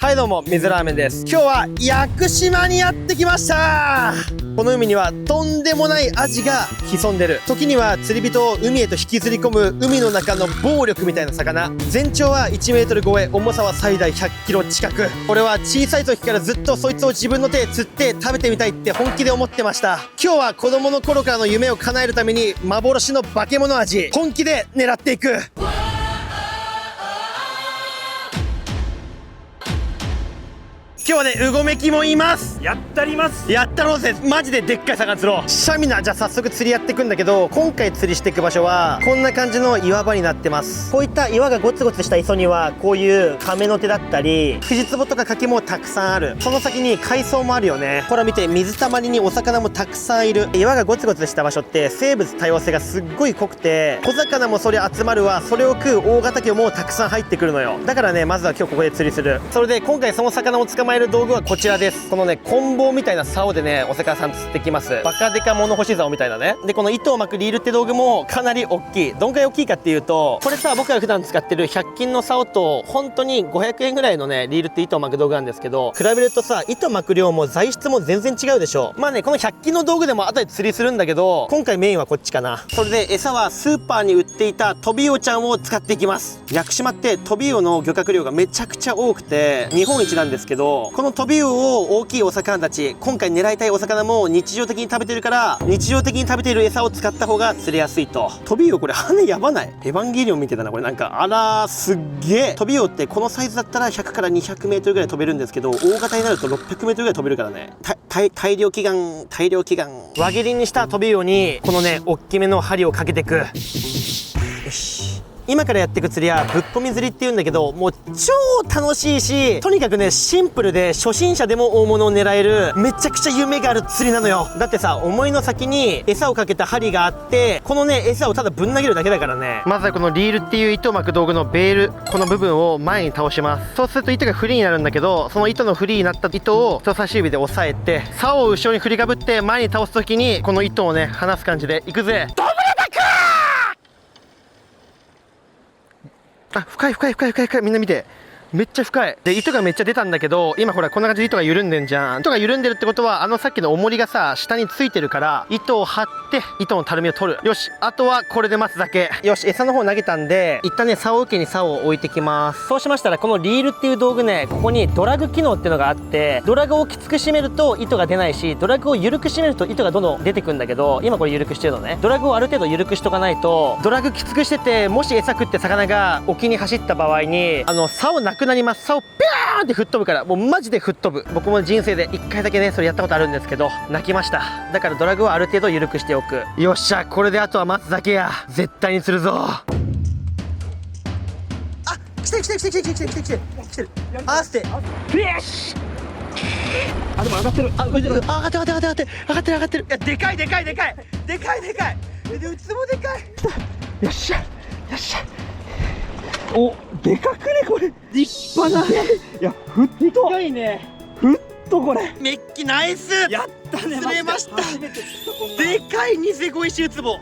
はいどうも、水ラーメンです。今日は屋久島にやってきました。この海にはとんでもないアジが潜んでる。時には釣り人を海へと引きずり込む海の中の暴力みたいな魚。全長は1メートル超え、重さは最大100キロ近く。俺は小さい時からずっとそいつを自分の手で釣って食べてみたいって本気で思ってました。今日は子供の頃からの夢を叶えるために幻の化け物アジ、本気で狙っていく。今日はね、うごめきもいます。やったります。やったろうぜ。マジででっかい魚釣ろう。シャミナ。じゃあ早速釣りやっていくんだけど、今回釣りしていく場所はこんな感じの岩場になってます。こういった岩がゴツゴツした磯にはこういうカメノテだったりフジツボとかカキもたくさんある。その先に海藻もあるよね。ほら見て、水たまりにお魚もたくさんいる。岩がゴツゴツした場所って生物多様性がすっごい濃くて、小魚もそれ集まるわ、それを食う大型魚もたくさん入ってくるのよ。だからね、まずは今日ここで釣りする。それで今回その魚を捕まえる道具はこちらです。このね、棍棒みたいな竿でね、お魚さん釣ってきます。バカデカ物干し竿みたいなね。で、この糸を巻くリールって道具もかなり大きい。どんくらい大きいかっていうと、これさ、僕が普段使ってる100均の竿と本当に500円ぐらいのね、リールって糸を巻く道具なんですけど、比べるとさ、糸巻く量も材質も全然違うでしょ。まあね、この100均の道具でも後で釣りするんだけど、今回メインはこっちかな。それで餌はスーパーに売っていたトビウオちゃんを使っていきます。屋久島ってトビウオの漁獲量がめちゃくちゃ多くて日本一なんですけど、このトビウオを大きいお魚たち、今回狙いたいお魚も日常的に食べてるから、日常的に食べている餌を使った方が釣れやすいと。トビウオこれ羽やばない？エヴァンゲリオン見てたなこれ。なんかあらー、すっげえ。トビウオってこのサイズだったら100から200メートルぐらい飛べるんですけど、大型になると600メートルぐらい飛べるからね。大量祈願。輪切りにしたトビウオにこのね、大きめの針をかけてく。よし。今からやっていく釣りはぶっこみ釣りっていうんだけど、もう超楽しいし、とにかくね、シンプルで初心者でも大物を狙えるめちゃくちゃ夢がある釣りなのよ。だってさ、思いの先に餌をかけた針があって、このね、餌をただぶん投げるだけだからね。まずはこのリールっていう糸を巻く道具のベール、この部分を前に倒します。そうすると糸がフリーになるんだけど、その糸のフリーになった糸を人差し指で押さえて、竿を後ろに振りかぶって前に倒す時にこの糸をね、離す感じでいくぜ。あ、深い。みんな見て。めっちゃ深い。で、糸がめっちゃ出たんだけど、今ほらこんな感じで糸が緩んでんじゃん。糸が緩んでるってことは、さっきの重りがさ、下についてるから、糸を張って糸のたるみを取る。よし、あとはこれで待つだけ。よし、餌の方投げたんで、一旦ね、竿受けに竿を置いてきます。そうしましたら、このリールっていう道具ね、ここにドラグ機能っていうのがあって、ドラグをきつく締めると糸が出ないし、ドラグを緩く締めると糸がどんどん出てくんだけど、今これ緩くしてるのね。ドラグをある程度緩くしとかないと、ドラグきつくしてて、もし餌食って魚が沖に走った場合に、竿なくなります。竿ピャーンって吹っ飛ぶから、もうマジで吹っ飛ぶ。僕も人生で1回だけね、それやったことあるんですけど、泣きました。だからドラグをある程度緩くしておく。よっしゃ、これであとは待つだけや。絶対に釣るぞ。あ、来てる。合わせて。よし。あ、でも上がってる。上がってる。いや、でかい。で、ウツボでかい。よっしゃ。お、でかくねこれ。立派だ。いや、ふっと。深いね。ふっとこれ。メッキナイス。やったね。釣れました。初めて釣ったこんな。でかいニセゴイシウツボ。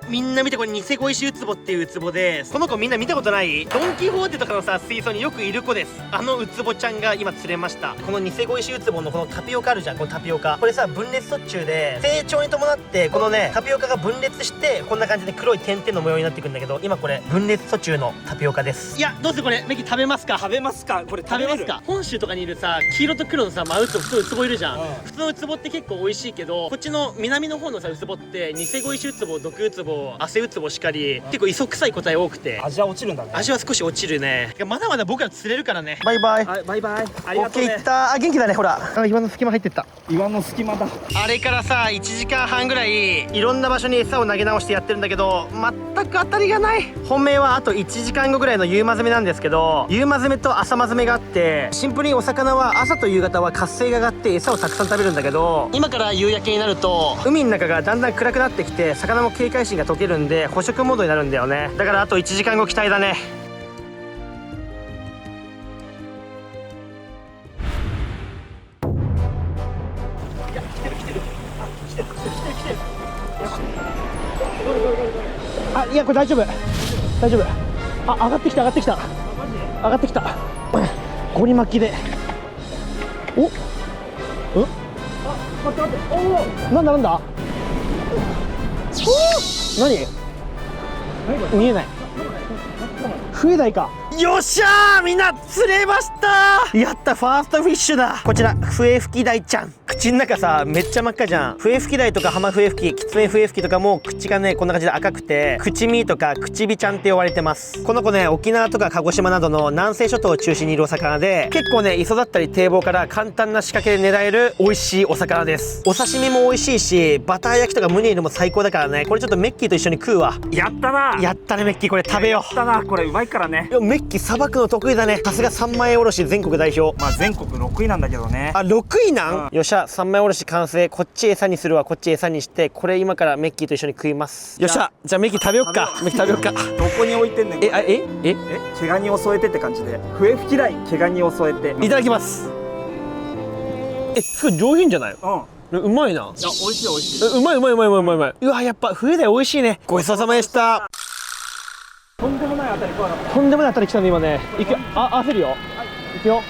みんな見て、これニセゴイシウツボっていうウツボで、この子みんな見たことない？ドン・キホーテとかのさ、水槽によくいる子です。あのウツボちゃんが今釣れました。このニセゴイシウツボのこのタピオカあるじゃん。このタピオカ、これさ、分裂途中で成長に伴ってこのね、タピオカが分裂してこんな感じで黒い点々の模様になっていくんだけど、今これ分裂途中のタピオカです。いや、どうせこれメキ食べますか？食べますか？これ食べますか？本州とかにいるさ、黄色と黒のさ、マウツボ、普通ウツボいるじゃん。うん、普通のウツボって結構美味しいけど、こっちの南の方のさ、ウツボってニセゴイシウツボ、毒ウツボ、アセウツボしかり、結構磯臭い個体多くて味は落ちるんだね。味は少し落ちるね。まだまだ僕ら釣れるからね。バイバイ。はい、バイバイ。ありがとうね。オッケー、いった。あ、元気だね。ほら、岩の隙間入ってった。岩の隙間だ。あれからさ、1時間半ぐらいいろんな場所に餌を投げ直してやってるんだけど、全く当たりがない。本命はあと1時間後ぐらいの夕間詰めなんですけど、夕間詰めと朝間詰めがあって、シンプルにお魚は朝と夕方は活性が上がって餌をたくさん食べるんだけど、今から夕焼けになると海の中がだんだん暗くなってきて、魚も警戒心が解けるんで捕食モードになるんだよね。だからあと1時間後期待だね。あ、いや、これ大丈夫。あ、上がってきた。上がってきた。ゴリ巻きで。お、待って待って、おお、なんだなんだ。何？見えない。笛鯛か。よっしゃー、みんな釣れましたー。やった、ファーストフィッシュだ。こちら笛吹き鯛ちゃん。口の中さめっちゃ真っ赤じゃん。笛吹き鯛とか浜笛吹き、キツネ笛吹きとかも口がねこんな感じで赤くて、口身とか口火ちゃんって呼ばれてます。この子ね、沖縄とか鹿児島などの南西諸島を中心にいるお魚で、結構ね磯だったり堤防から簡単な仕掛けで狙える美味しいお魚です。お刺身も美味しいし、バター焼きとかムニエルも最高だからね、これちょっとメッキーと一緒に食うわ。やったな。やったねメッキー、これ食べよう。やったな、これうまいからね。いやメッキーさばくの得意だね。さすが三枚おろし全国代表。まあ全国6位なんだけどね。あ、6位なん、よっしゃ、三枚おろし完成。こっち餌にするわ。こっち餌にして、これ今からメッキーと一緒に食います。よっしゃ、じゃあメッキー食べよっか。メッキー食べよっか。どこに置いてんねんこれ。毛ガニを添えてって感じで、笛吹き鯛毛ガニを添えていただきます。それ上品じゃない？うん、うまいな。いや、美味しい美味しい。うまい。うわ、やっぱ笛鯛美味しいね。ごちそうさまでした。とんでもない当たり怖かった。とんでもない当たり来たね今ね。いくよ。あ、焦るよ。いくよ。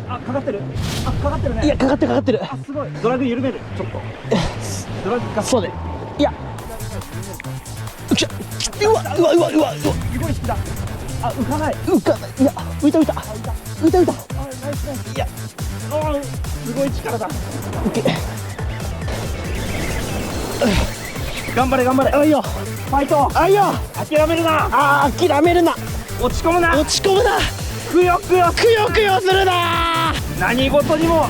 あ、かかってる。あ、かかってるね。いや、かかってる。あ、すごい。ドラグ緩める。ちょっと。ドラグか。そうで。いや。うわ。すごい引きだ。あ、浮かない。いや、浮いた。あ、ナイス。いや、あ、すごい力だ。オッケー。頑張れ。あ、いいよ。ファイト。あ、いいよ。諦めるな。諦めるな。落ち込むな。落ち込むな。くよするな。何事にも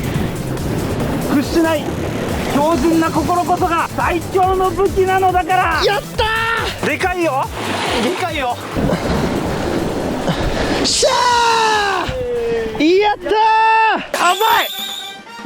屈しない強靭な心こそが最強の武器なのだから。やったー。でかいよ。しゃー。やったー。甘い。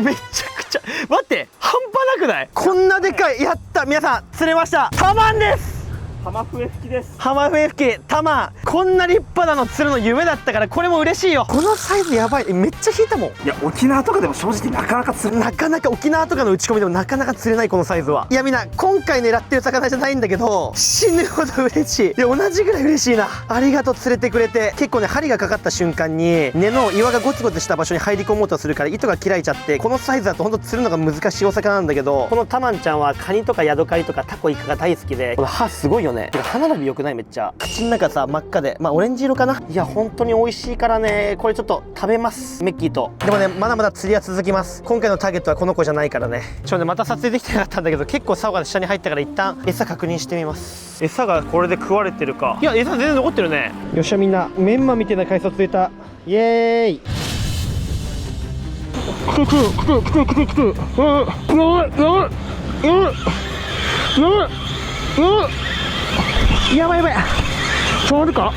めちゃくちゃ待って、半端なくない？こんなでかい。やった、皆さん釣れました。タマンです。浜笛吹きです。浜笛吹きタマン、こんな立派なの釣るの夢だったから、これも嬉しいよ。このサイズやばい。めっちゃ引いたもん。いや、沖縄とかでも正直なかなか釣れない。なかなか沖縄とかの打ち込みでもなかなか釣れないこのサイズは。いやみんな、今回狙ってる魚じゃないんだけど、死ぬほど嬉しい。いや同じぐらい嬉しいな。ありがとう、釣れてくれて。結構ね、針がかかった瞬間に根の岩がゴツゴツした場所に入り込もうとするから糸が切られちゃって、このサイズだとほんと釣るのが難しいお魚なんだけど、このタマンちゃんはカニとかヤドカリとかタコイカが大好きで、この歯すごいよね。てか歯並び良くない？めっちゃ口の中さ真っ赤で、まあオレンジ色かな。いや本当に美味しいからね、これちょっと食べますメッキーと。でもね、まだまだ釣りは続きます。今回のターゲットはこの子じゃないからね。また撮影できてなかったんだけど、結構竿が下に入ったから一旦餌確認してみます。餌がこれで食われてるか。いや、餌全然残ってるね。よっしゃ、みんなメンマみたいな海藻釣れた。イエーイ。来てやばい止まるか。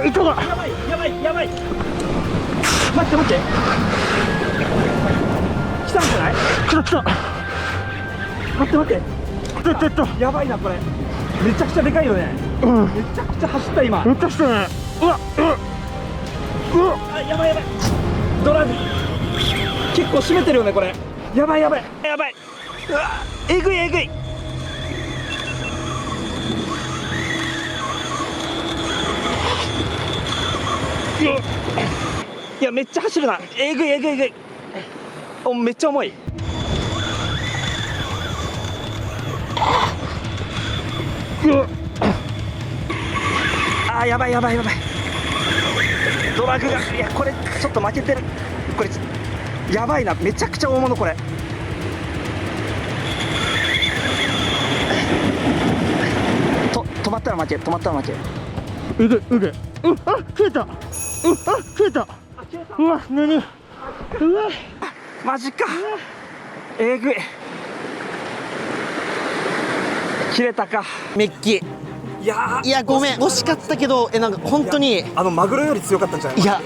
糸がやばい。待って。来たんじゃない？来た。待って。やばいなこれ。めちゃくちゃでかいよね。めちゃくちゃ走った今。めっちゃしたね。あ、やばい。ドラグ結構締めてるよねこれ。やばい。うわ、えぐい。いや、めっちゃ走るな。えぐい。お、めっちゃ重い。あー、やばい。ドラグが、いや、これちょっと負けてる。これやばいな。めちゃくちゃ大物これ。止まったら負け。うげ。あ、消えた。うわ、何？うわ、マジか。えぐい。切れたか。メッキ。いやごめん、惜しかったけど、なんか本当にマグロより強かったんじゃない？いや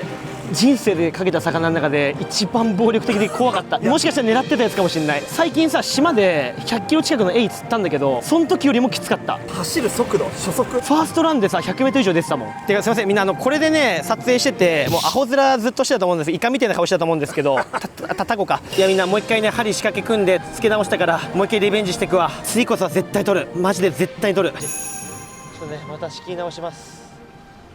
人生でかけた魚の中で一番暴力的で怖かった。もしかしたら狙ってたやつかもしれない。最近さ、島で100キロ近くのエイ釣ったんだけど、その時よりもきつかった。走る速度、初速。ファーストランでさ、100メートル以上出てたもん。てかすいません、みんなこれでね撮影してて、もうアホ面ずっとしてたと思うんです。イカみたいな顔してたと思うんですけど、タコか。いやみんなもう一回ね針仕掛け組んで付け直したから、もう一回リベンジしていくわ。次こそは絶対取る。マジで絶対取る。ちょっとねまた仕切り直します。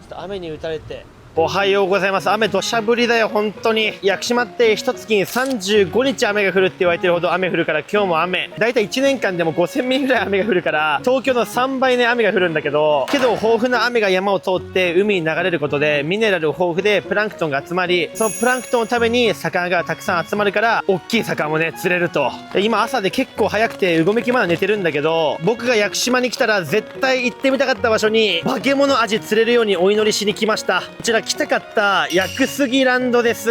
ちょっと雨に打たれて。おはようございます。雨土砂降りだよ本当に。屋久島って一月に35日雨が降るって言われてるほど雨降るから、今日も雨。だいたい1年間でも5000ミリぐらい雨が降るから、東京の3倍ね雨が降るんだけど、豊富な雨が山を通って海に流れることでミネラル豊富でプランクトンが集まり、そのプランクトンのために魚がたくさん集まるから、大きい魚もね釣れると。今朝で結構早くてうごめきまだ寝てるんだけど、僕が屋久島に来たら絶対行ってみたかった場所に化け物アジ釣れるようにお祈りしに来ました。こちら来たかった屋久杉ランドです。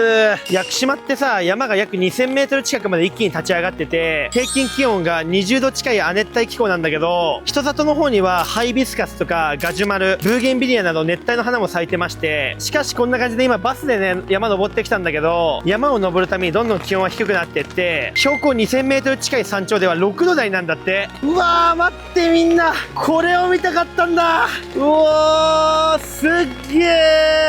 屋久島ってさ、山が約2000メートル近くまで一気に立ち上がってて、平均気温が20度近い亜熱帯気候なんだけど、人里の方にはハイビスカスとかガジュマル、ブーゲンビリアなど熱帯の花も咲いてまして、しかしこんな感じで今バスでね山登ってきたんだけど、山を登るためにどんどん気温は低くなってって、標高2000メートル近い山頂では6度台なんだって。うわー待って、みんなこれを見たかったんだ。うおーすっげ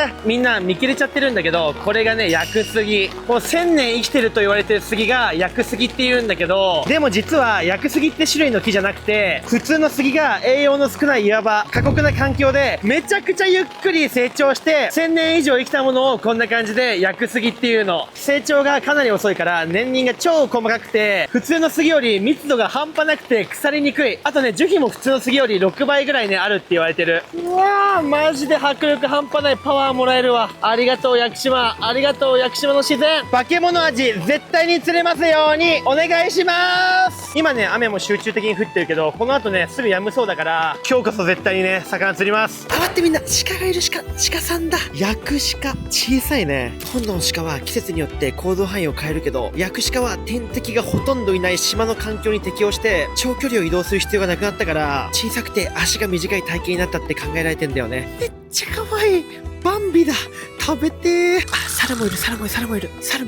ー。みんな見切れちゃってるんだけど、これがね屋久杉。この1000年生きてると言われてる杉が屋久杉って言うんだけど、でも実は屋久杉って種類の木じゃなくて、普通の杉が栄養の少ない岩場、過酷な環境でめちゃくちゃゆっくり成長して1000年以上生きたものをこんな感じで屋久杉っていうの。成長がかなり遅いから年輪が超細かくて、普通の杉より密度が半端なくて腐りにくい。あとね樹皮も普通の杉より6倍ぐらいねあるって言われてる。うわーマジで迫力半端ないパワーもらえるわ。ありがとう屋久島、ありがとう屋久島の自然。化け物アジ絶対に釣れますようにお願いします。今ね雨も集中的に降ってるけど、この後ねすぐ止むそうだから、今日こそ絶対にね魚釣ります。あ、待って、みんな鹿がいる。鹿さんだ。ヤク鹿、小さいね。今度の鹿は季節によって行動範囲を変えるけど、ヤク鹿は天敵がほとんどいない島の環境に適応して長距離を移動する必要がなくなったから、小さくて足が短い体型になったって考えられてんだよね。めっちゃ可愛い。バンビだ。食べてー。あ、猿もいる。猿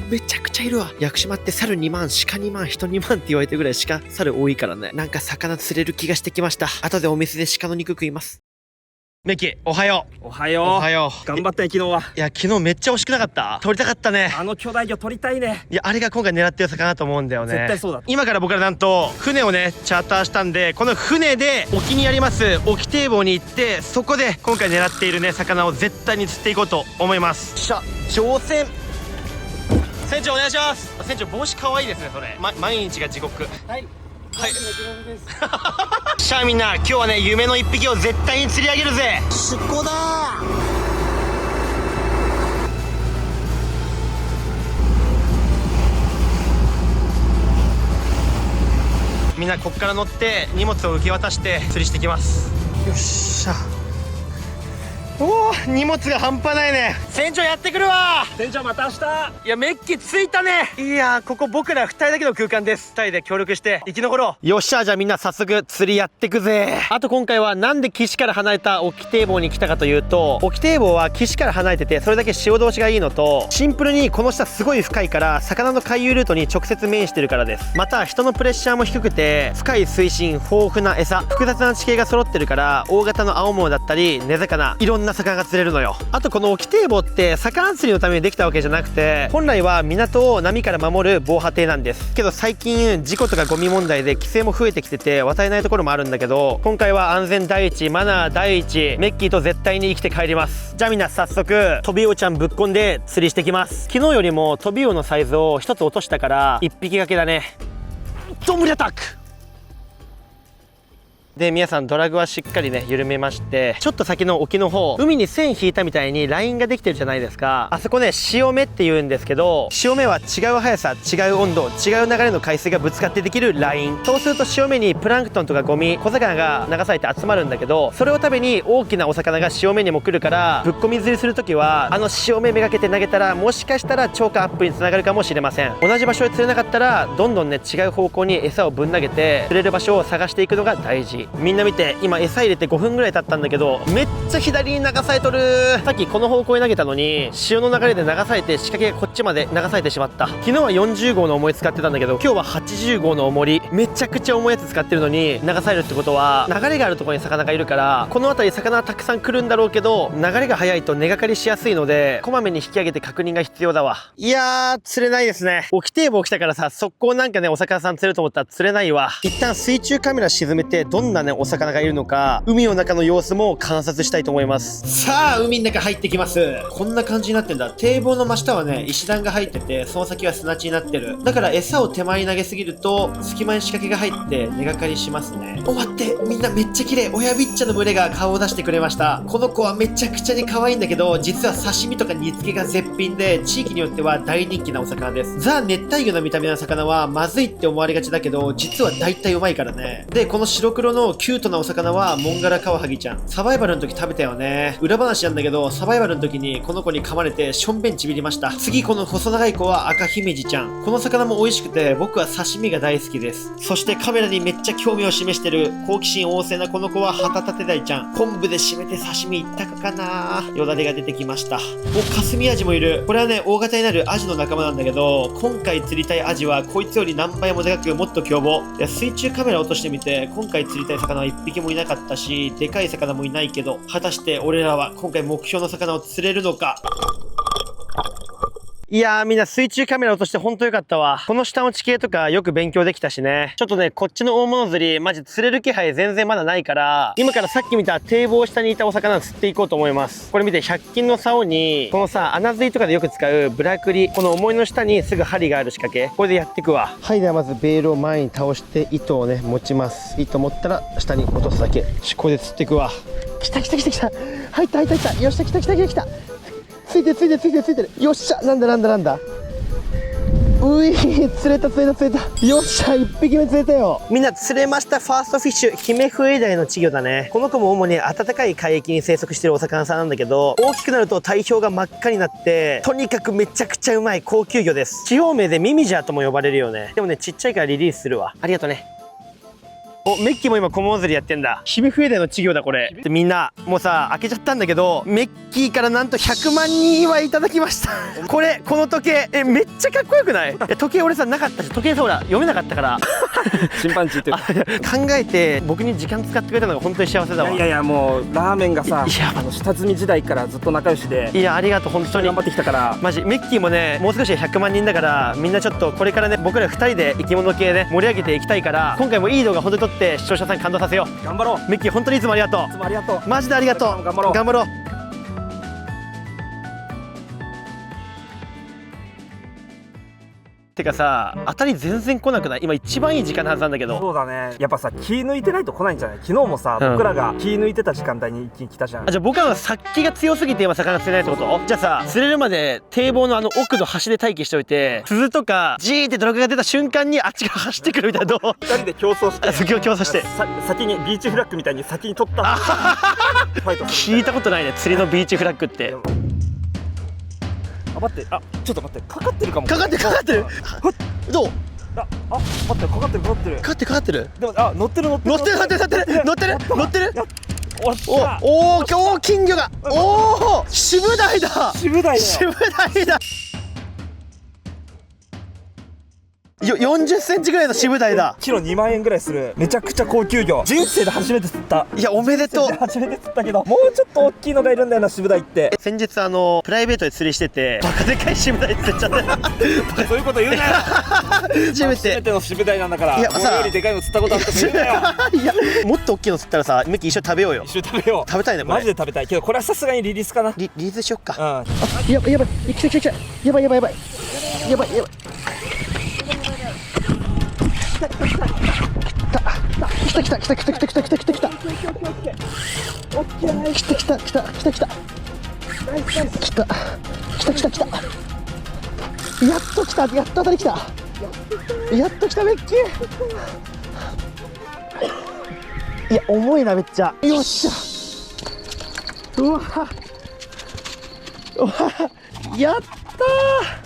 めちゃくちゃいるわ。屋久島って猿2万、鹿2万、人2万って言われてるぐらい猿多いからね。なんか魚釣れる気がしてきました。後でお店で鹿の肉食います。メキ、おはよう。おはよう。おはよう。頑張ったよ昨日は。いや昨日めっちゃ惜しくなかった？取りたかったね。あの巨大魚取りたいね。いやあれが今回狙ってる魚だと思うんだよね。絶対そうだ。今から僕らなんと船をねチャーターしたんで、この船で沖にあります沖堤防に行って、そこで今回狙っているね魚を絶対に釣っていこうと思います。しゃ乗船。船長お願いします。船長帽子かわいいですねそれ。毎日が地獄。はいはいしゃあみんな、今日はね夢の一匹を絶対に釣り上げるぜ。出港だー。みんなこっから乗って荷物を受け渡して釣りしてきます。よっしゃ。おお、荷物が半端ないね。船長やってくるわ。船長また明日。いやメッキついたね。いやここ僕ら2人だけの空間です。2人で協力して生き残ろう。よっしゃ、じゃあみんな早速釣りやってくぜ。あと今回はなんで岸から離れた沖堤防に来たかというと、沖堤防は岸から離れててそれだけ潮通しがいいのと、シンプルにこの下すごい深いから魚の回遊ルートに直接面してるからです。また人のプレッシャーも低くて、深い水深、豊富な餌、複雑な地形が揃ってるから、大型の青物だったり根魚、いろんな魚が釣れるのよ。あとこの沖堤防って魚釣りのためにできたわけじゃなくて、本来は港を波から守る防波堤なんですけど、最近事故とかゴミ問題で規制も増えてきてて渡れないところもあるんだけど、今回は安全第一、マナー第一、メッキーと絶対に生きて帰ります。じゃあみんな早速トビウオちゃんぶっこんで釣りしてきます。昨日よりもトビウオのサイズを1つ落としたから1匹掛けだね。どんぶりアタックで、皆さんドラグはしっかりね緩めまして、ちょっと先の沖の方、海に線引いたみたいにラインができてるじゃないですか。あそこね潮目って言うんですけど、潮目は違う速さ、違う温度、違う流れの海水がぶつかってできるライン。そうすると潮目にプランクトンとかゴミ、小魚が流されて集まるんだけど、それを食べに大きなお魚が潮目にも来るから、ぶっこみ釣りするときはあの潮目めがけて投げたら、もしかしたら超過アップにつながるかもしれません。同じ場所で釣れなかったらどんどんね違う方向に餌をぶん投げて釣れる場所を探していくのが大事。に。みんな見て、今餌入れて5分ぐらい経ったんだけど、めっちゃ左に流されとる。さっきこの方向に投げたのに潮の流れで流されて仕掛けがこっちまで流されてしまった。昨日は40号の重り使ってたんだけど、今日は80号の重り、めちゃくちゃ重いやつ使ってるのに流されるってことは、流れがあるところに魚がいるから、この辺り魚はたくさん来るんだろうけど、流れが速いと根がかりしやすいので、こまめに引き上げて確認が必要だわ。いやー、釣れないですね。起きてえぼ起きたからさ、速攻なんかね、お魚さん釣れると思ったら釣れないわ。一旦水中カメラ沈めて、どんなね、お魚がいるのか、海の中の様子も観察したいと思います。さあ、海の中入ってきます。こんな感じになってんだ。堤防の真下はね、石段が入ってて、その先は砂地になってる。だから餌を手前に投げすぎると、隙間に仕掛けが入って根がかりしますね。お、待って、みんなめっちゃ綺麗。親ビッチャの群れが顔を出してくれました。この子はめちゃくちゃに可愛いんだけど、実は刺身とか煮付けが絶品で、地域によっては大人気なお魚です。ザ・熱帯魚の見た目の魚はまずいって思われがちだけど、実は大体うまいからね。で、この白黒のキュートなお魚はモンガラカワハギちゃん。サバイバルの時食べたよね。裏話なんだけど、サバイバルの時にこの子に噛まれてしょんべんちびりました。次、この細長い子は赤ヒメジちゃん。この魚も美味しくて、僕は刺身が大好きです。そしてカメラにめっちゃ興味を示してる好奇心旺盛なこの子はハタタテダイちゃん。昆布で締めて刺身一択かな。よだれが出てきました。お、カスミアジもいる。これはね、大型になるアジの仲間なんだけど、今回釣りたいアジはこいつより何倍もでかくもっと凶暴。いや、水中カメラ落としてみて、今回釣りたい魚は1匹もいなかったし、でかい魚もいないけど、果たして俺らは今回目標の魚を釣れるのか。いやー、みんな水中カメラ落としてほんとよかったわ。この下の地形とかよく勉強できたしね。ちょっとね、こっちの大物釣り、マジ釣れる気配全然まだないから、今からさっき見た堤防下にいたお魚を釣っていこうと思います。これ見て、100均の竿に、このさ、穴釣りとかでよく使うブラクリ、この重りの下にすぐ針がある仕掛け、これでやっていくわ。はい、ではまずベールを前に倒して糸をね、持ちます。糸持ったら下に落とすだけ。これで釣っていくわ。来た来た来た来た。入った入った入った。よっしゃ、来た来た来た来た。ついてるついてるついてるついてる。よっしゃ、なんだなんだなんだ。うい、釣れた釣れた釣れた。よっしゃ、1匹目釣れたよ。みんな釣れました。ファーストフィッシュ、ヒメフエダイの稚魚だね。この子も主に暖かい海域に生息してるお魚さんなんだけど、大きくなると体表が真っ赤になって、とにかくめちゃくちゃうまい高級魚です。地方名でミミジャーとも呼ばれるよね。でもね、ちっちゃいからリリースするわ。ありがとね。お、メッキーも今小物釣りやってんだ。ヒメフエダイの稚魚だこれ。で、みんなもうさ開けちゃったんだけど、メッキーからなんと100万人祝いいただきましたこれ、この時計、めっちゃかっこよくない？時計俺さなかったし、時計さほら読めなかったからチンパンジーって考えて僕に時間使ってくれたのが本当に幸せだわ。いやいや、もうラーメンがさ、下積み時代からずっと仲良しで、いや、ありがとう、本当に頑張ってきたから。マジメッキーもね、もう少しで100万人だから、みんなちょっとこれからね、僕ら2人で生き物系ね盛り上げていきたいから、今回もいい動画本当に撮って視聴者さん感動させよう。頑張ろう。メッキー本当にいつもありがとう。いつもありがとう。マジでありがとう。頑張ろう頑張ろう。てかさ、当たり全然来なくない？今一番いい時間のはずなんだけど。そうだね。やっぱさ、気抜いてないと来ないんじゃない？昨日もさ、僕らが気抜いてた時間帯に一気に来たじゃん。あ、じゃあ僕らは殺気が強すぎて今魚釣れないってこと？じゃあさ、釣れるまで堤防の奥の端で待機しておいて、鈴とかジーってドラグが出た瞬間にあっちが走ってくるみたいな。どう？2人で競争して、競争して先にビーチフラッグみたいに先に取ったファイトする。聞いたことないね、釣りのビーチフラッグって。あ、待って、あ、ちょっと待って、かかってるかも。かかってるかかってる。どう？あ、待って、かかってるかかってる。かかってる。でも、あ、乗ってる乗ってる乗ってる乗ってる乗ってる乗ってる乗ってる。おお、今日金魚が、おお、渋鯛だ。渋鯛だよ。渋鯛だ。40センチぐらいの渋鯛だ。キロ2万円ぐらいするめちゃくちゃ高級魚。人生で初めて釣った。いや、おめでとう。初めて釣ったけど、もうちょっと大きいのがいるんだよな、渋鯛って。先日プライベートで釣りしてて、バカでかい渋鯛釣っちゃったそういうこと言うなよ初めての渋鯛なんだから。いや、これよりでかいの釣ったことあると言うなよいや、もっと大きいの釣ったらさ、メッキー一緒に食べようよ。一緒に食べよう。食べたいね、これ。マジで食べたいけど、これはさすがにリリースかな。リリースしよっか。うん。あ、やばいやばい、来た来た来た。やばいやばいやばいやばいやばい。来た来た来た来た来た来た来た来た来た来た来た来た来た来た来た来た来た来た。やっと来た、やっと当たり来た、やっと来たメッキー。いや、重いなめっちゃ。よっしゃ、うわうわ、やった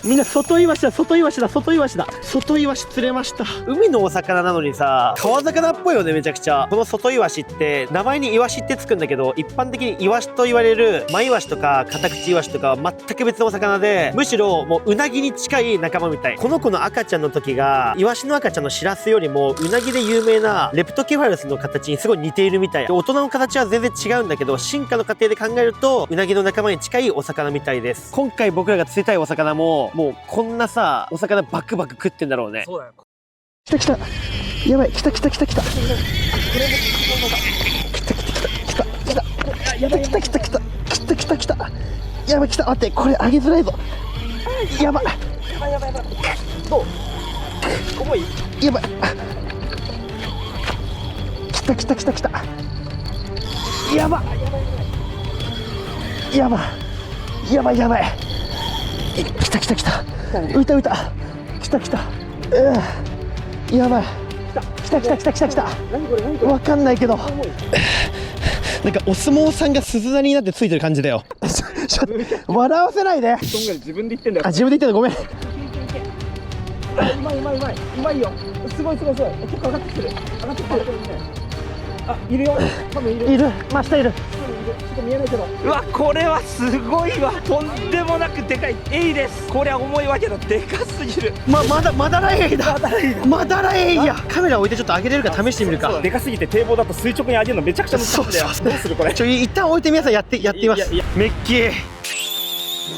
みんな外イワシだ、外イワシだ、外イワシだ。外イワシ釣れました。海のお魚なのにさ、川魚っぽいよね、めちゃくちゃ。この外イワシって名前にイワシってつくんだけど、一般的にイワシと言われるマイワシとかカタクチイワシとかは全く別のお魚で、むしろもうウナギに近い仲間みたい。この子の赤ちゃんの時がイワシの赤ちゃんのシラスよりもウナギで有名なレプトケファルスの形にすごい似ているみたい。で大人の形は全然違うんだけど、進化の過程で考えるとウナギの仲間に近いお魚みたいです。今回僕らが釣りたいお魚ももうこんなさお魚バクバク食ってんだろうね。そうだよ。来た来た、やばい、来た来た来た来た、来た来た来た来た来た来た来た来た来た、やばい、来た、待って、これ上げづらいぞ。やばいやばい。どう？重い？やばい、来た来た来た来た、やばやばやばいやばい、来た来た来た、浮いた浮いた、来た来た、やばい、来た来た来た来た来た、わかんないけど、なんかお相撲さんが鈴なりになってついてる感じだよ。ちょっと笑わせないで。自分で言ってんだよ。あ、自分で言ってんのごめん。うまいよ。すごい。結構上がってきてる。あ、いるよ。多分いる。いる、真下いる。ちょっと見えないけど。うわ、これはすごいわ。とんでもなくでかいエイです。これは重いわけどでかすぎる。まだらエイだ。まだらエイや。カメラ置いてちょっと上げれるか試してみるか。でかすぎて堤防だと垂直に上げるのめちゃくちゃ難しいんだよ。どうするこれ。一旦置いて皆さんやってみます。メッキー。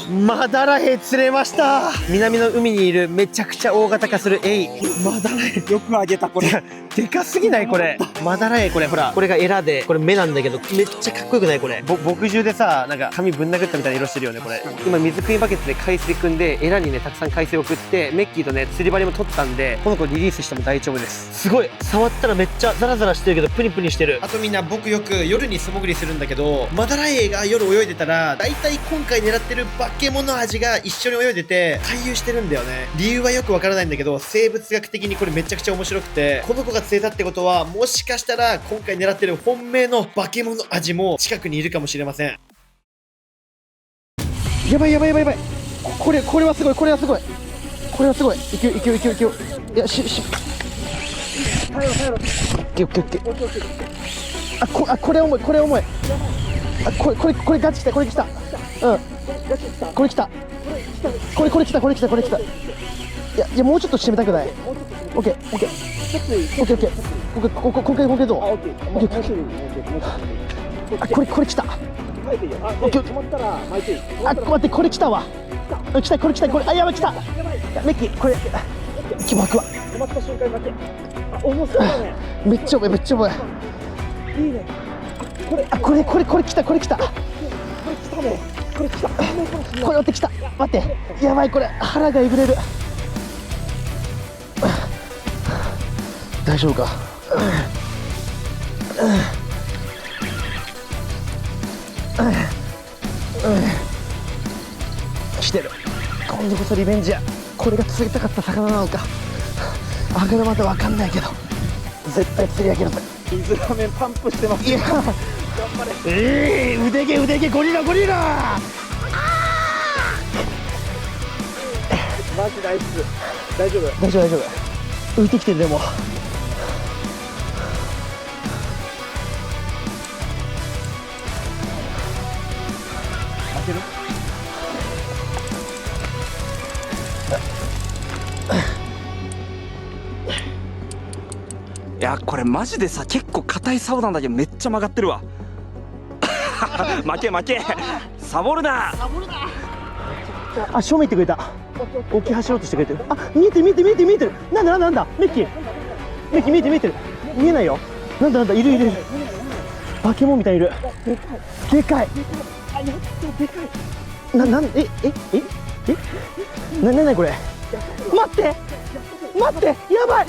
マダラエイ釣れました。南の海にいるめちゃくちゃ大型化するエイ。マダラエイよく上げたこれ。でかすぎないこれ。マダラエイ、これほら、これがエラでこれ目なんだけどめっちゃかっこよくないこれ。墨汁でさ、なんか髪ぶん殴ったみたいな色してるよねこれ。今水汲みバケツで海水汲んでエラにねたくさん海水を送ってメッキーとね釣り針も取ったんで、この子リリースしても大丈夫です。すごい触ったらめっちゃザラザラしてるけどプニプニしてる。あとみんな、僕よく夜に素潜りするんだけど、マダラエイが夜泳いでたらだいたい今回狙ってる化け物味が一緒に泳いでて回遊してるんだよね。理由はよくわからないんだけど、生物学的にこれめちゃくちゃ面白くて、この子が釣れたってことはもしかしたら今回狙ってる本命の化け物味も近くにいるかもしれません。やばい、これはすごい、これはすごい、これはすごい。いけるいけるいけるいける。いやし耐えろ。オッケー。あ、これ重い、これ重い。あ、これガチきた、これきた。うん、これきた。これきた。いやもうちょっと締めたくない。オッケー。こけど。あ、これきた。あ、待って、これきたわ。これ、あ、やばい、きた。メッキ、これ気も湧くわ。止まった瞬間負け。あ、重そうだね。めっちゃ重い。いいね。これきた。これ来たね。これ追ってきた。待って、やばい、これ腹がえぐれる。大丈夫か。来てる。今度こそリベンジや。これが釣りたかった魚なのか上がるまでわかんないけど絶対釣り上げるぜ。水ラーメンパンプしてます。いや、頑張れ。腕毛ゴリラ。マジナイス。大丈夫。浮いてきてる。でも負ける。いや、これマジでさ、結構硬い竿なんだけどめっちゃ曲がってるわ。負け。サボるな。あ、正面行ってくれた。沖走ろうとしてくれてる。あ、見えてる。なんだメッキ見えてる。見えないよ。なんだいる。化け物みたいいる。でかい。なこれ。待って、やばい、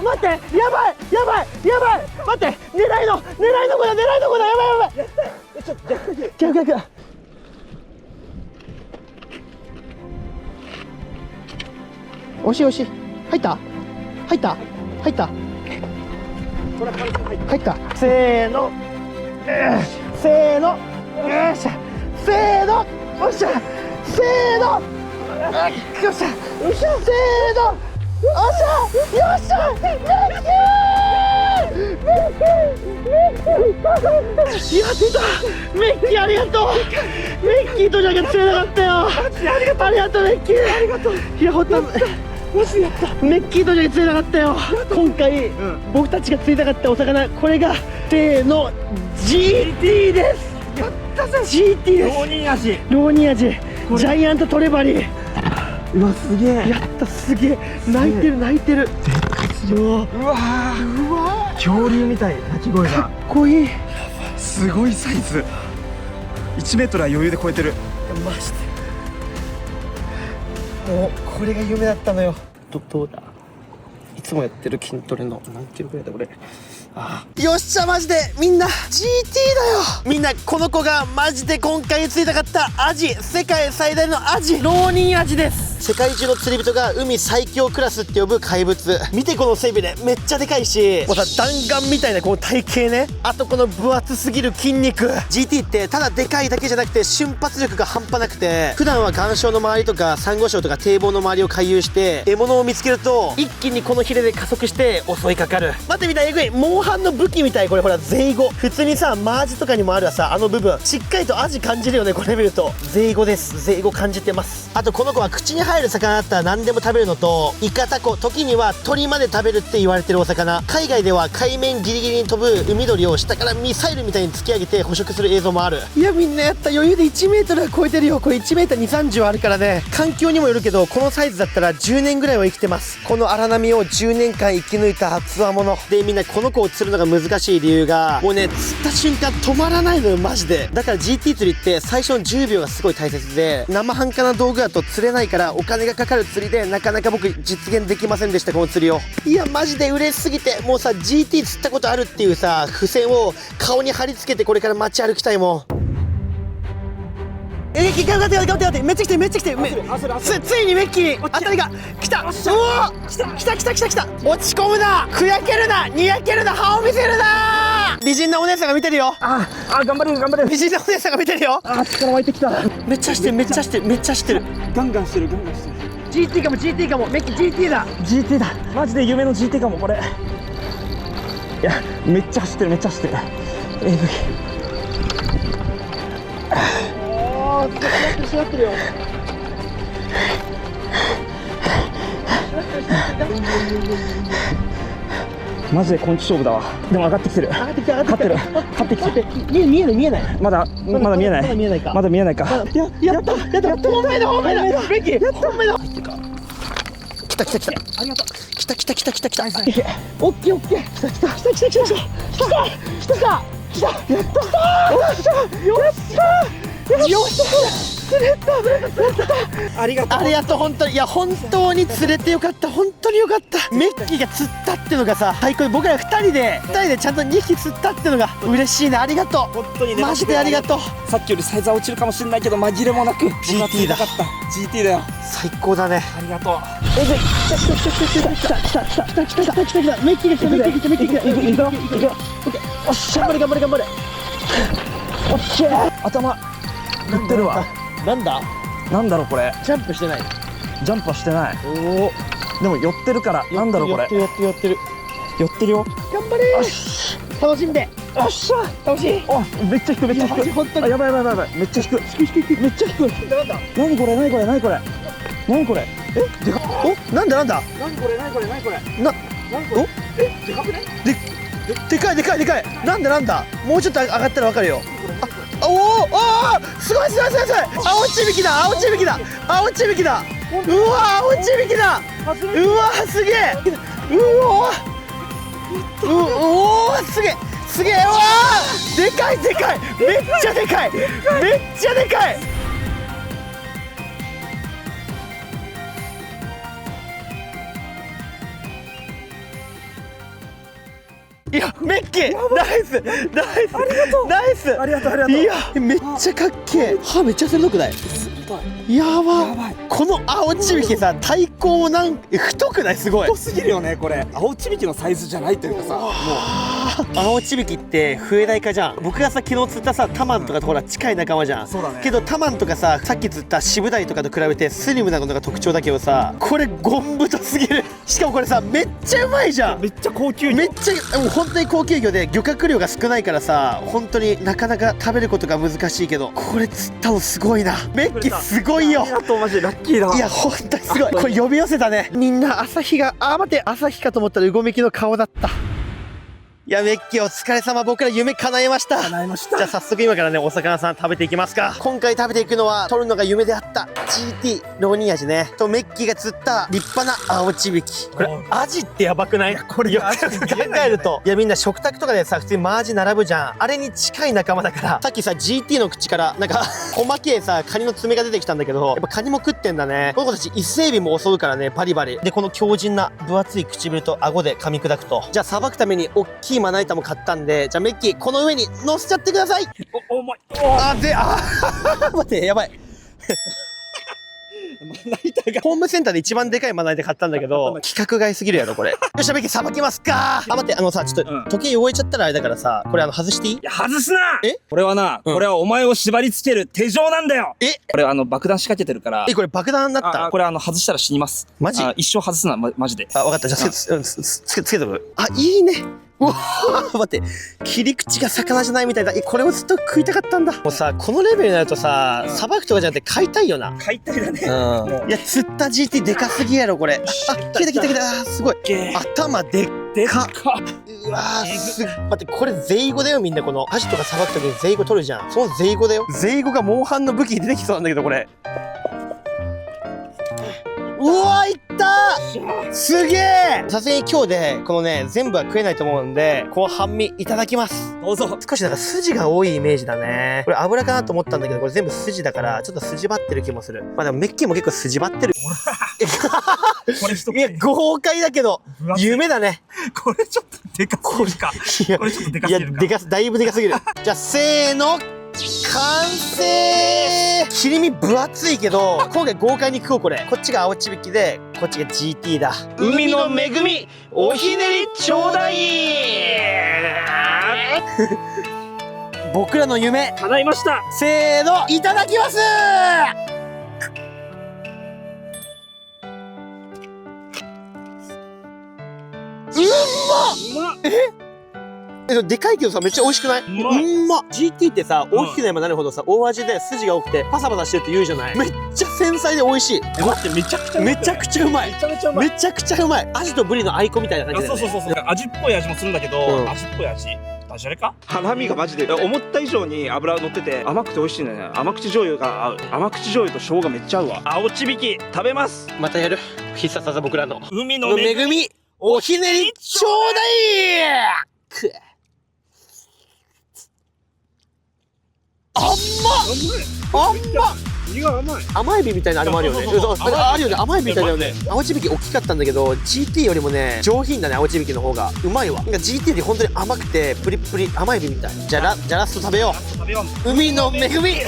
待って、やばい、待って、狙いの子だ、やばい。逆。惜しい。入った。せーの。よっしゃ。せーの。よっしゃ、よっしゃ、せーの、よっしゃ、よっしゃ、メッキー、やったメッキー、ありがとう。メッキーとじゃなきゃ釣れなかったよ。ありがとうメッキー、ありがとう。いや、ほんとマジでやった。メッキーとじゃなきゃ釣れなかったよ。今回、僕たちが釣りたかったお魚、これがせーの GT です。やったぜ GT です。浪人味。浪人味、ジャイアントトレバリー。うわすげえ。やった、すげえ。泣いてる泣いてる。うわー、恐竜みたい鳴き声が。かっこいい。すごいサイズ。1メートルは余裕で超えてる。マジでもうこれが夢だったのよ。どうだ、いつもやってる筋トレの何キロぐらいだ俺。よっしゃ、マジでみんな GT だよ。みんな、この子がマジで今回釣りたかったアジ、世界最大のアジ、浪人アジです。世界中の釣り人が海最強クラスって呼ぶ怪物。見てこの背びれ、めっちゃでかいし、もうさ、弾丸みたいなこの体型ね。あとこの分厚すぎる筋肉。 GT ってただでかいだけじゃなくて瞬発力が半端なくて、普段は岩礁の周りとかサンゴ礁とか堤防の周りを回遊して獲物を見つけると一気にこのヒレで加速して襲いかかる。待ってみたい、えぐい、モンハンの武器みたい。これほら、ゼイゴ。普通にさ、マージとかにもあるさ、あの部分しっかりとアジ感じるよね。これ見るとゼイゴです。ゼイゴ感じてます。あとこの子は口に入る魚だったら何でも食べるのと、イカ、タコ、時には鳥まで食べるって言われてるお魚。海外では海面ギリギリに飛ぶ海鳥を下からミサイルみたいに突き上げて捕食する映像もある。いや、みんなやった。余裕で1メートルは超えてるよ。これ1メートル2、30はあるからね。環境にもよるけど、このサイズだったら10年ぐらいは生きてます。この荒波を10年間生き抜いたつわもので、みんなこの子を釣るのが難しい理由が、もうね、釣った瞬間止まらないのよ、マジで。だから GT 釣りって最初の10秒がすごい大切で、生半可な道具だと釣れないからお金がかかる釣りで、なかなか僕実現できませんでした、この釣りを。いや、マジで嬉しすぎて、もうさ、 GT 釣ったことあるっていうさ、付箋を顔に貼り付けてこれから街歩きたいもん。頑張って頑張って頑張って、めっちゃ来てるめっちゃ来てる。ついにメッキーに当たりが来た。おお、来た落ち込むな、ふやけるな、にやけるな、歯を見せるな。美人なお姉さんが見てるよ。頑張れる頑張れる。美人なお姉さんが見てるよ。力湧いてきた。めっちゃしてるめっちゃしてるめっちゃしてる。ガンガンしてるガンガンしてる。 GT かも GT かも、メッキ GT だ GT だ。マジで夢の GT かもこれ。いや、めっちゃ走ってるめっちゃ走ってる。えぐい。座ってるよ。マジで根気勝負だわ。でも上がってきてる。勝ってる。勝ってきてる。見えないまだ見えない。まだ見えないか。やった本命だメッキー、本命だ。来た。ありがとう。来た。オッケー。来た。やったよっしゃ釣れた。ありがとう本当に。いや、本当に釣れてよかった。本当によかった。メッキーが釣ったってのがさ、最高。僕ら2人でちゃんと2匹釣ったってのが嬉しいな。ありがとう、本当にね、マジでありがとう。さっきよりサイズは落ちるかもしれないけど紛れもなく GT だ。 GT だよ。最高だね。ありがとう。来た。メッキーが来た。おっしゃ、頑張れ。おっしゃ、頭振ってるわ。なんだろうこれ。ジャンプしてない。ジャンプはしてない。おお、でも寄ってるから。なんだろうこれ。寄ってるよ。頑張れ。楽しんで。よっしゃ、楽しい。めっちゃ引く。本当にやばい。めっちゃ引く。めっちゃ引く。なんだ。何これ。でかっ。お、なんだ。何これ。でかくね。でかい。なんだ。もうちょっと上がったらわかるよ。おお、すごい。青ちびきだ。うわ、青ちびきだ。うわ、すげえ。うお、すげえ。うわー、でかい。めっちゃでかい。いや、メッキーナイス。ありがとう。いや、めっちゃかっけえ。歯めっちゃ鋭くない？やばやばい。この青ちびきさ、体高太くない？すごい太すぎるよねこれ。青ちびきのサイズじゃないというかさ、もう青ちびきって笛大科じゃん。僕がさ昨日釣ったさタマンとかとほら近い仲間じゃん。そうだね。けどタマンとかさっき釣ったシブダイとかと比べてスリムなのが特徴だけどさ、これゴン太すぎる。しかもこれさめっちゃうまいじゃん。めっちゃ高級魚。めっちゃもう本当に高級魚で漁獲量が少ないからさ、本当になかなか食べることが難しいけど、これ釣ったのすごいな。メッキすごいよ。ありがとうマジでラッキーだ。いや本当にすごい。これ呼び寄せたね。みんな朝日が、待って朝日かと思ったらうごめきの顔だった。いやメッキお疲れ様。僕ら夢叶えました。叶えました。じゃあ早速今からねお魚さん食べていきますか。今回食べていくのは取るのが夢であった GT ロニアジねとメッキが釣った立派な青ちびき。これアジってやばくない？これよく考えると、いやみんな食卓とかでさ普通にマアジ並ぶじゃん。あれに近い仲間だから、さっきさ GT の口からなんか細けえさカニの爪が出てきたんだけど、やっぱカニも食ってんだね。この子たち伊勢エビも襲うからね、バリバリでこの強靭な分厚い唇と顎で噛み砕くと。じゃあさばくために大きいまな板も買ったんで、じゃあメッキこの上に乗せちゃってください。重い。待ってやばいまな板がホームセンターで一番でかいまな板買ったんだけど規格外すぎるやろこれ。よっしゃメッキさばきますか。待ってさちょっと時計汚れちゃったらあれだからさ、これ外していい？いや外すな。えこれはな、これはお前を縛り付ける手錠なんだよ。えこれ爆弾仕掛けてるから。これ爆弾になったこれ外したら死にます。マジ？一生外すな、マジで。分かった。じゃあつけとく。いいね。うわ待って切り口が魚じゃないみたいだ。これをずっと食いたかったんだ。もうさこのレベルになるとささばくとかじゃなくて買いたいよな。買いたいだね。いや釣った GT でかすぎやろこれ。来たすごい。頭でっか。うわ待ってこれゼイゴだよ。みんなこのアジとかさばくときにゼイゴ取るじゃん。そのゼイゴだよ。ゼイゴがモンハンの武器に出てきそうなんだけどこれ。うわいったすげえ。さすがに今日でこのね全部は食えないと思うんで、この半身いただきます。どうぞ。少しなんか筋が多いイメージだね。これ油かなと思ったんだけど、これ全部筋だからちょっと筋張ってる気もする。まあでもメッキも結構筋張ってる。これ一いや豪快だけど夢だね。これちょっとでかすぎるか。これちょっとでかすぎるか。いやだいぶでかすぎる。じゃあせーの完成。切り身分厚いけど今回豪快に食おう。これこっちが青ちびきでこっちが GT だ。海の恵みおひねりちょうだい僕らの夢叶いました。せーのいただきます。うまっ。でかいけどさめっちゃ美味しくない？うんま。GT ってさ大きくなればなるほどさ大味で筋が多くてパサパサしてるって言うじゃない。めっちゃ繊細で美味しい。待ってめちゃくちゃめちゃくちゃうまい。めちゃめちゃうまい。めちゃくちゃうまい。アジとブリのアイコみたいな感じだよね。そう味っぽい味もするんだけど、味っぽい味ダジャレか。ハミがマジで思った以上に脂乗ってて甘くて美味しいんだよね。甘口醤油が合う。甘口醤油と生姜めっちゃ合うわ。青ちびき食べます。またやる。必殺技僕らの海の恵みおひねりちょうだい。あんま身が甘い。甘エビみたいなあれもあるよね。あるよね。甘エビみたいだよね。青ちびき大きかったんだけど GT よりもね上品だね。青ちびきの方がうまいわ。GT って本当に甘くてプリプリ甘エビみたい。じゃあラスト食べよう。海の恵み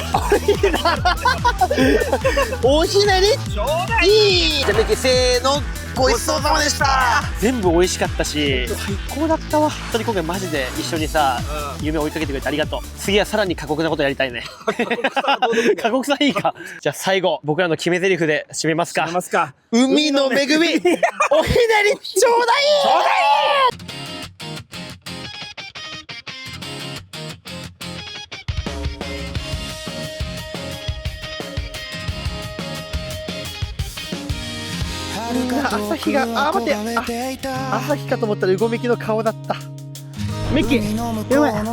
おひねりちょうだい。じゃあメッキせーのごちそうさまでした。全部美味しかったし最高だったわ。本当に今回マジで一緒にさ夢追いかけてくれてありがとう。次はさらに過酷なことやりたいね。過酷さいいか。じゃあ最後僕らの決め台詞で締めますか。海の恵みおひねりちょうだい。朝日が待って朝日かと思ったらうごめきの顔だった。メッキやばい。何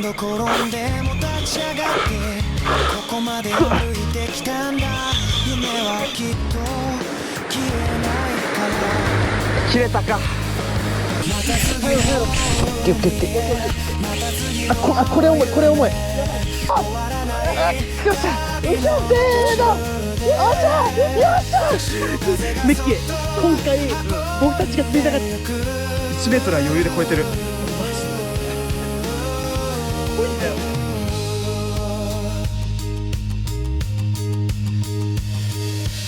度転んでも立ち上がってここまで歩いてきたんだ。夢はきっと消えないから。切れたか。これ重いこれ重い。よっしゃせーのよっしゃメッキ今回僕たちが釣りたかった1メートルは余裕で超えてる。マジで